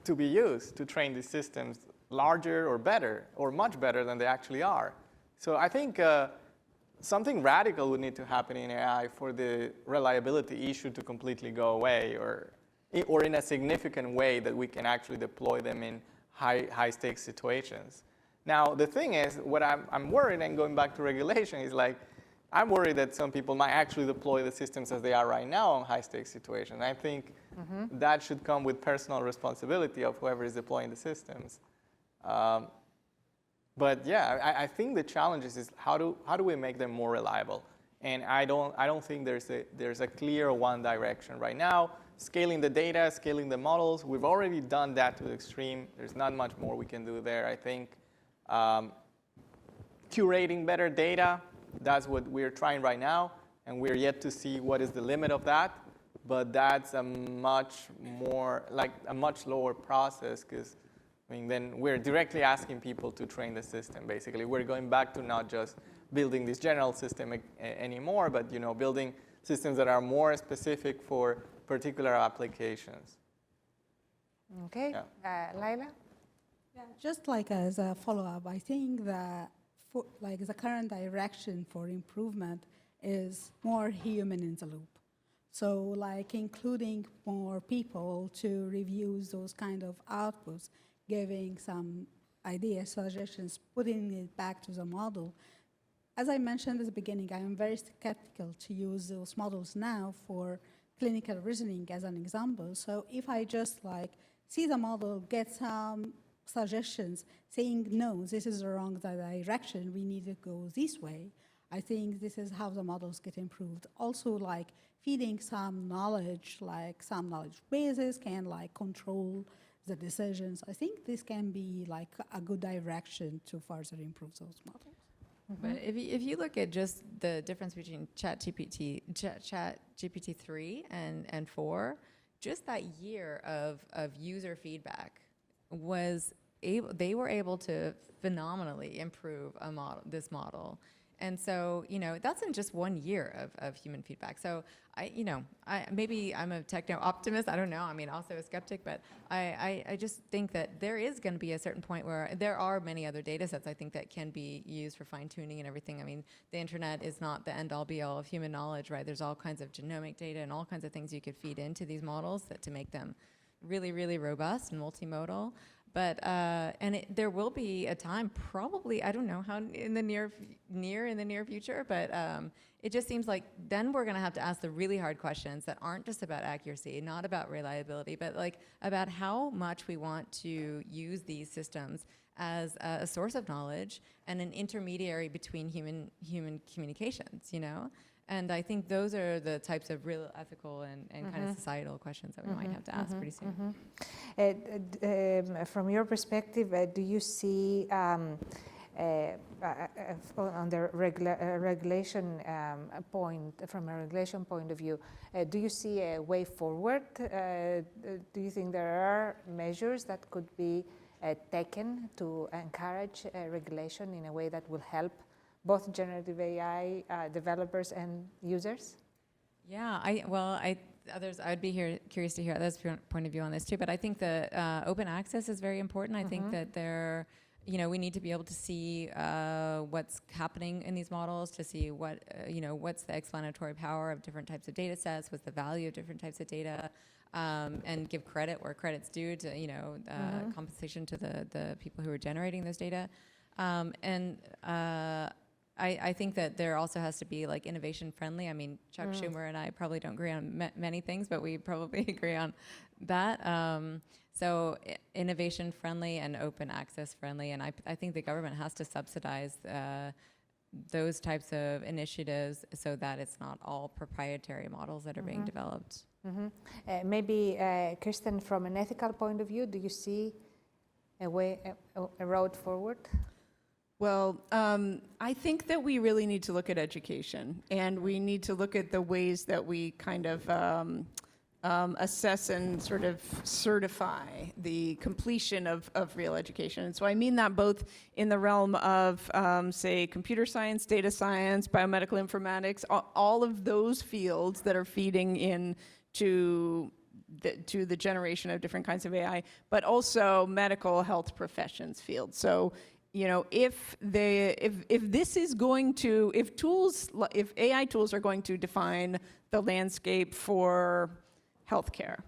to be used to train these systems larger or better, or much better than they actually are. So I think something radical would need to happen in AI for the reliability issue to completely go away, or in a significant way that we can actually deploy them in high-stakes situations. Now, the thing is, what I'm worried, and going back to regulation, is I'm worried that some people might actually deploy the systems as they are right now on high-stakes situations. I think that should come with personal responsibility of whoever is deploying the systems. But yeah, I think the challenge is how do we make them more reliable? And I don't think there's a clear one direction right now. Scaling the data, scaling the models, we've already done that to the extreme. There's not much more we can do there, I think. Curating better data, that's what we're trying right now, and we're yet to see what is the limit of that. but that's a much more, like a much lower process, because I mean, then we're directly asking people to train the system, basically. We're going back to not just building this general system anymore, but building systems that are more specific for particular applications.
Okay,
Yeah.
Laila?
Yeah, just like as a follow-up, I think that the current direction for improvement is more human in the loop. So like including more people to review those kind of outputs, giving some ideas, suggestions, putting it back to the model. As I mentioned at the beginning, I am very skeptical to use those models now for clinical reasoning as an example. So if I just see the model, get some suggestions saying, no, this is the wrong direction, we need to go this way, I think this is how the models get improved. Also feeding some knowledge, some knowledge bases can control the decisions. I think this can be a good direction to further improve those models.
But if you look at just the difference between GPT 3 and 4, just that year of user feedback they were able to phenomenally improve this model. And so, that's in just 1 year of human feedback. So maybe I'm a techno optimist. I don't know. I mean, also a skeptic, but I just think that there is going to be a certain point where there are many other data sets I think that can be used for fine tuning and everything. I mean, the internet is not the end all be all of human knowledge, right? There's all kinds of genomic data and all kinds of things you could feed into these models to make them really, really robust and multimodal. But there will be a time, probably, I don't know how in the near future, but it just seems like then we're going to have to ask the really hard questions that aren't just about accuracy, not about reliability, but about how much we want to use these systems as a source of knowledge and an intermediary between human communications, And I think those are the types of real ethical and kind of societal questions that we might have to ask pretty soon.
From your perspective, do you see, on the regulation point, from a regulation point of view, do you see a way forward? Do you think there are measures that could be taken to encourage regulation in a way that will help both generative AI developers and users?
Yeah, I'd be curious to hear others' point of view on this too. But I think that open access is very important. I think that we need to be able to see what's happening in these models, to see what's the explanatory power of different types of data sets, what's the value of different types of data, and give credit where credit's due to compensation to the people who are generating those data. I think that there also has to be innovation friendly. I mean, Chuck Schumer and I probably don't agree on many things, but we probably agree on that. So innovation friendly and open access friendly. And I think the government has to subsidize those types of initiatives so that it's not all proprietary models that are being developed.
Maybe, Kirsten, from an ethical point of view, do you see a road forward?
Well, I think that we really need to look at education, and we need to look at the ways that we kind of assess and sort of certify the completion of real education. And so I mean that both in the realm of, say, computer science, data science, biomedical informatics, all of those fields that are feeding in to the generation of different kinds of AI, but also medical health professions fields. So, if AI tools are going to define the landscape for healthcare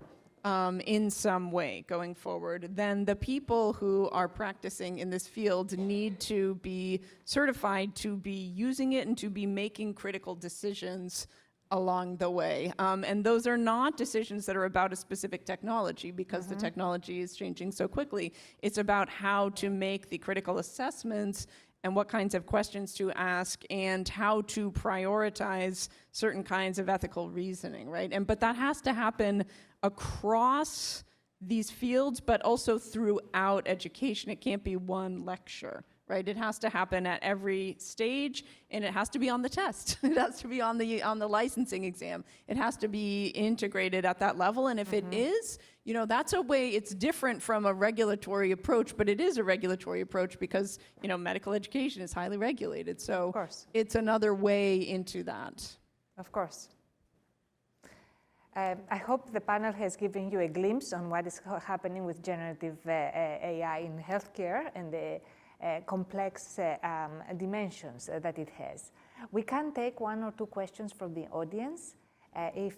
in some way going forward, then the people who are practicing in this field need to be certified to be using it and to be making critical decisions along the way. And those are not decisions that are about a specific technology because the technology is changing so quickly. It's about how to make the critical assessments and what kinds of questions to ask and how to prioritize certain kinds of ethical reasoning, right? But that has to happen across these fields, but also throughout education. It can't be one lecture, right? It has to happen at every stage, and it has to be on the test. It has to be on the licensing exam. It has to be integrated at that level, and if it is, you know, that's a way, it's different from a regulatory approach, but it is a regulatory approach because, you know, medical education is highly regulated. So
Of course.
it's another way into that.
Of course. I hope the panel has given you a glimpse on what is happening with generative AI in healthcare and the complex dimensions that it has. We can take one or two questions from the audience if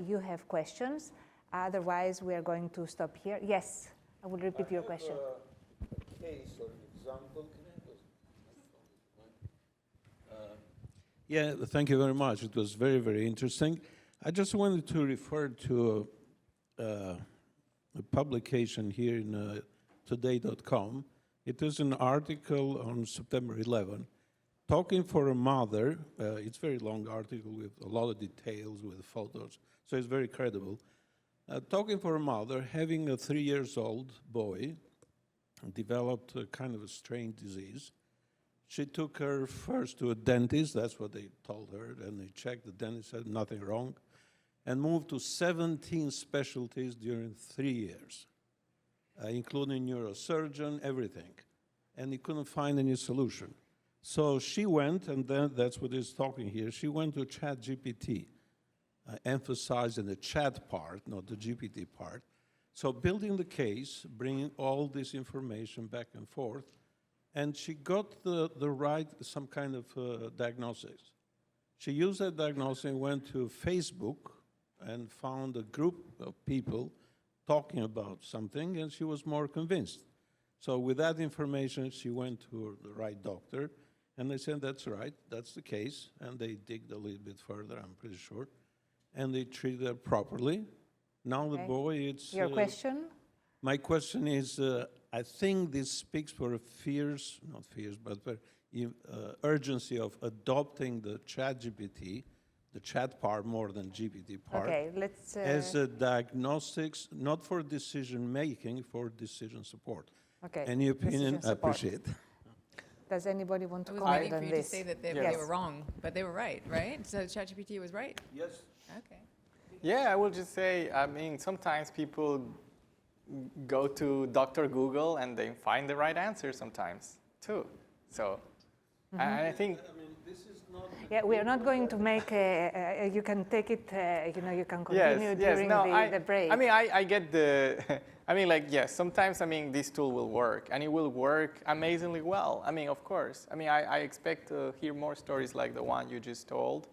you have questions. Otherwise, we are going to stop here. Yes, I will repeat your question.
A case or example.
Yeah, thank you very much. It was very, very interesting. I just wanted to refer to a publication here in today.com. It is an article on September 11, talking for a mother. It's a very long article with a lot of details, with photos, so it's very credible. Talking for a mother having a 3-year-old boy developed a kind of a strange disease. She took her first to a dentist, that's what they told her, and they checked, the dentist said nothing wrong, and moved to 17 specialties during 3 years, including neurosurgeon, everything. And he couldn't find any solution. So she went, and then that's what he's talking here, she went to ChatGPT, emphasizing the chat part, not the GPT part. So building the case, bringing all this information back and forth, and she got the right, some kind of diagnosis. She used that diagnosis and went to Facebook and found a group of people talking about something, and she was more convinced. So with that information, she went to the right doctor, and they said, that's right, that's the case, and they digged a little bit further, I'm pretty sure, and they treated her properly. Now the boy, it's...
Your question?
My question is, I think this speaks for a urgency of adopting the ChatGPT, the chat part more than GPT part,
Okay, let's...
as a diagnostics, not for decision making, for decision support.
Okay.
Any opinion?
Decision
I
support.
appreciate it.
Does anybody want to
I was
comment
waiting for
on
you
this?
to say that they
Yes.
were wrong, but they were right, right? So ChatGPT was right?
Yes.
Okay.
Yeah, I will just say, I mean, sometimes people go to Dr. Google and they find the right answer sometimes, too. So, I think...
I mean, this is not...
Yeah, we are not going to make you can take it, you know, you can continue during the break.
I mean, I get the... I mean, like, yes, sometimes, I mean, this tool will work, and it will work amazingly well. I mean, of course. I mean, I expect to hear more stories like the one you just told.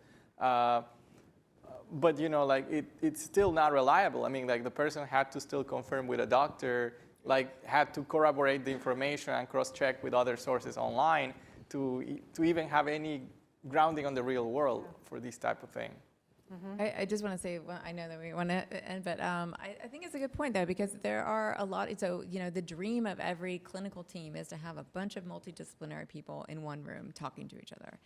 But, you know, like, it's still not reliable. I mean, like, the person had to still confirm with a doctor, like, had to corroborate the information and cross-check with other sources online to even have any grounding on the real world for this type of thing.
I just want to say, well, I know that we want to end, but I think it's a good point, though, because there are a lot, so, you know, the dream of every clinical team is to have a bunch of multidisciplinary people in one room talking to each other.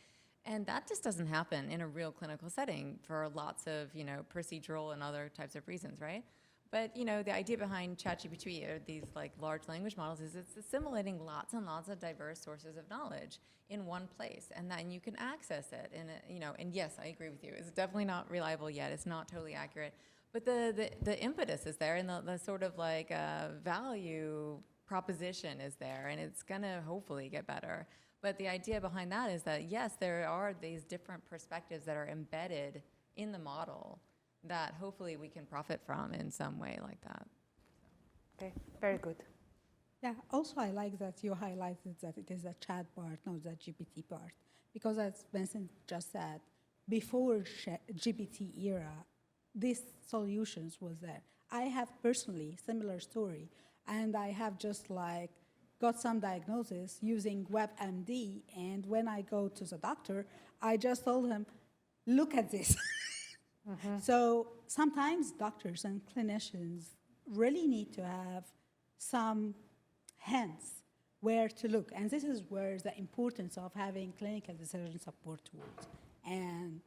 And that just doesn't happen in a real clinical setting for lots of, you know, procedural and other types of reasons, right? But, you know, the idea behind ChatGPT or these, like, large language models is it's assimilating lots and lots of diverse sources of knowledge in one place, and then you can access it. And, you know, and yes, I agree with you. It's definitely not reliable yet. It's not totally accurate. But the impetus is there, and the sort of, like, value proposition is there, and it's going to hopefully get better. But the idea behind that is that, yes, there are these different perspectives that are embedded in the model that hopefully we can profit from in some way like that.
Okay, very good.
Yeah, also I like that you highlighted that it is a chat part, not the GPT part. Because as Vincent just said, before GPT era, these solutions was there. I have personally similar story, and I have just like got some diagnosis using WebMD, and when I go to the doctor, I just told him, look at this. So sometimes doctors and clinicians really need to have some hints where to look. And this is where the importance of having clinical decision support tools. And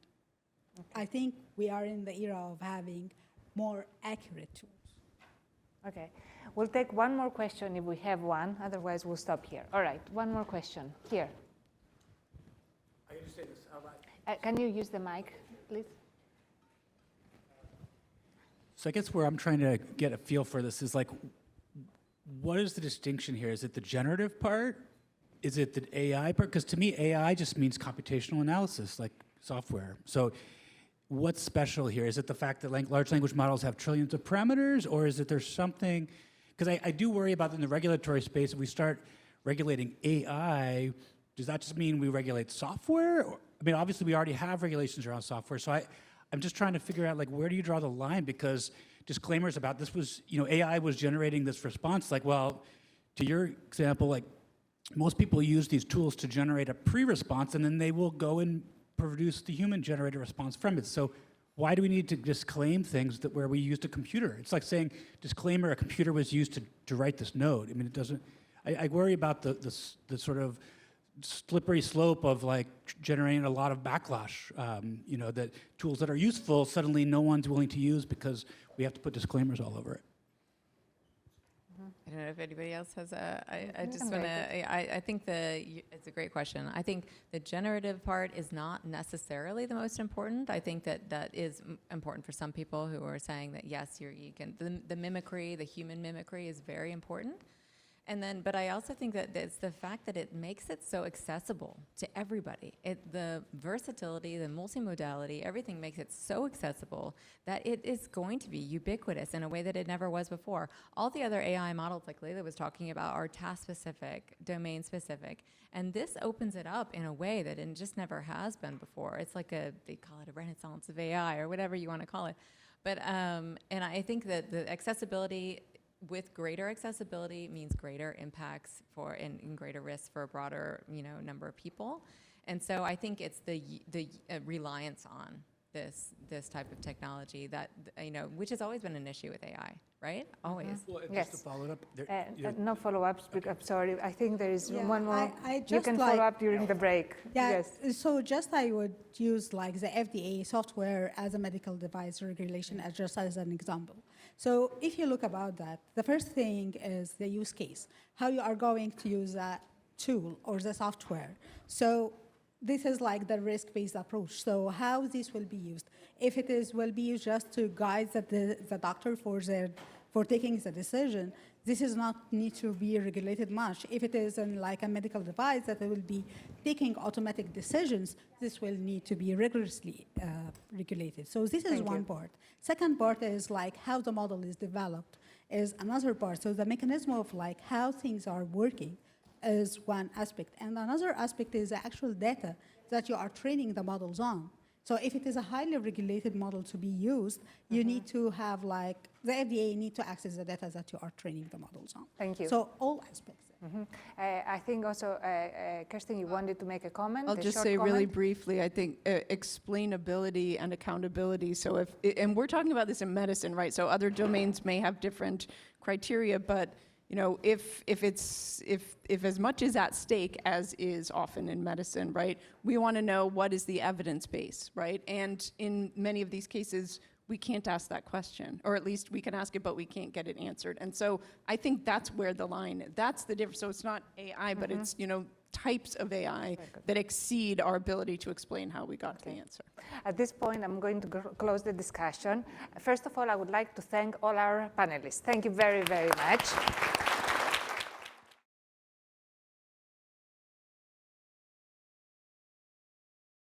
I think we are in the era of having more accurate tools.
Okay. We'll take one more question if we have one. Otherwise, we'll stop here. All right. One more question. Here.
I can just say this. How about?
Can you use the mic, please?
So I guess where I'm trying to get a feel for this is like, what is the distinction here? Is it the generative part? Is it the AI part? Because to me, AI just means computational analysis, like software. So what's special here? Is it the fact that large language models have trillions of parameters, or is it there's something? Because I do worry about in the regulatory space, if we start regulating AI, does that just mean we regulate software? I mean, obviously we already have regulations around software, so I'm just trying to figure out like, where do you draw the line? Because disclaimers about this was, AI was generating this response, like, well, to your example, like most people use these tools to generate a pre-response, and then they will go and produce the human-generated response from it. So why do we need to disclaim things where we used a computer? It's like saying, disclaimer, a computer was used to write this node. I mean, it doesn't, I worry about the sort of slippery slope of like generating a lot of backlash, that tools that are useful, suddenly no one's willing to use because we have to put disclaimers all over it.
I don't know if anybody else has I just
can
want
take
to, I think it's a great question. I think the generative part is not necessarily the most important. I think that is important for some people who are saying that, yes, you can, the mimicry, the human mimicry is very important. And then, but I also think that it's the fact that it makes it so accessible to everybody. The versatility, the multimodality, everything makes it so accessible that it is going to be ubiquitous in a way that it never was before. All the other AI models, like Leila was talking about, are task-specific, domain-specific. And this opens it up in a way that it just never has been before. It's like they call it a renaissance of AI or whatever you want to call it. But, and I think that the accessibility, with greater accessibility means greater impacts and greater risks for a broader number of people, and so I think it's the reliance on this type of technology that which has always been an issue with AI, right? Always.
Well,
Yes.
just to follow it up,
No follow-ups. I'm sorry. I think there is
Yeah,
one more.
I
You
just
can
like-
follow up during the break.
Yeah,
Yes.
so just I would use like the FDA software as a medical device regulation just as an example. So if you look about that, the first thing is the use case, how you are going to use that tool or the software. So this is like the risk-based approach. So how this will be used. If it will be used just to guide the doctor for taking the decision, this is not need to be regulated much. If it is like a medical device that will be taking automatic decisions, this will need to be rigorously regulated. So this is one part. Second part is like how the model is developed is another part. So the mechanism of like how things are working is one aspect. And another aspect is the actual data that you are training the models on. So if it is a highly regulated model to be used, you need to have like, the FDA need to access the data that you are training the models on.
Thank you.
So all aspects.
I think also, Kirsten, you wanted to make a comment?
I'll
a
just
short
say really
comment?
briefly, I think explainability and accountability. So and we're talking about this in medicine, right? So other domains may have different criteria, but if as much is at stake as is often in medicine, right? We want to know what is the evidence base, right? And in many of these cases, we can't ask that question, or at least we can ask it, but we can't get it answered. And so I think that's where the line, that's the difference. So it's not AI, but it's, types of AI that exceed our ability to explain how we got to the answer.
At this point, I'm going to close the discussion. First of all, I would like to thank all our panelists. Thank you very, very much.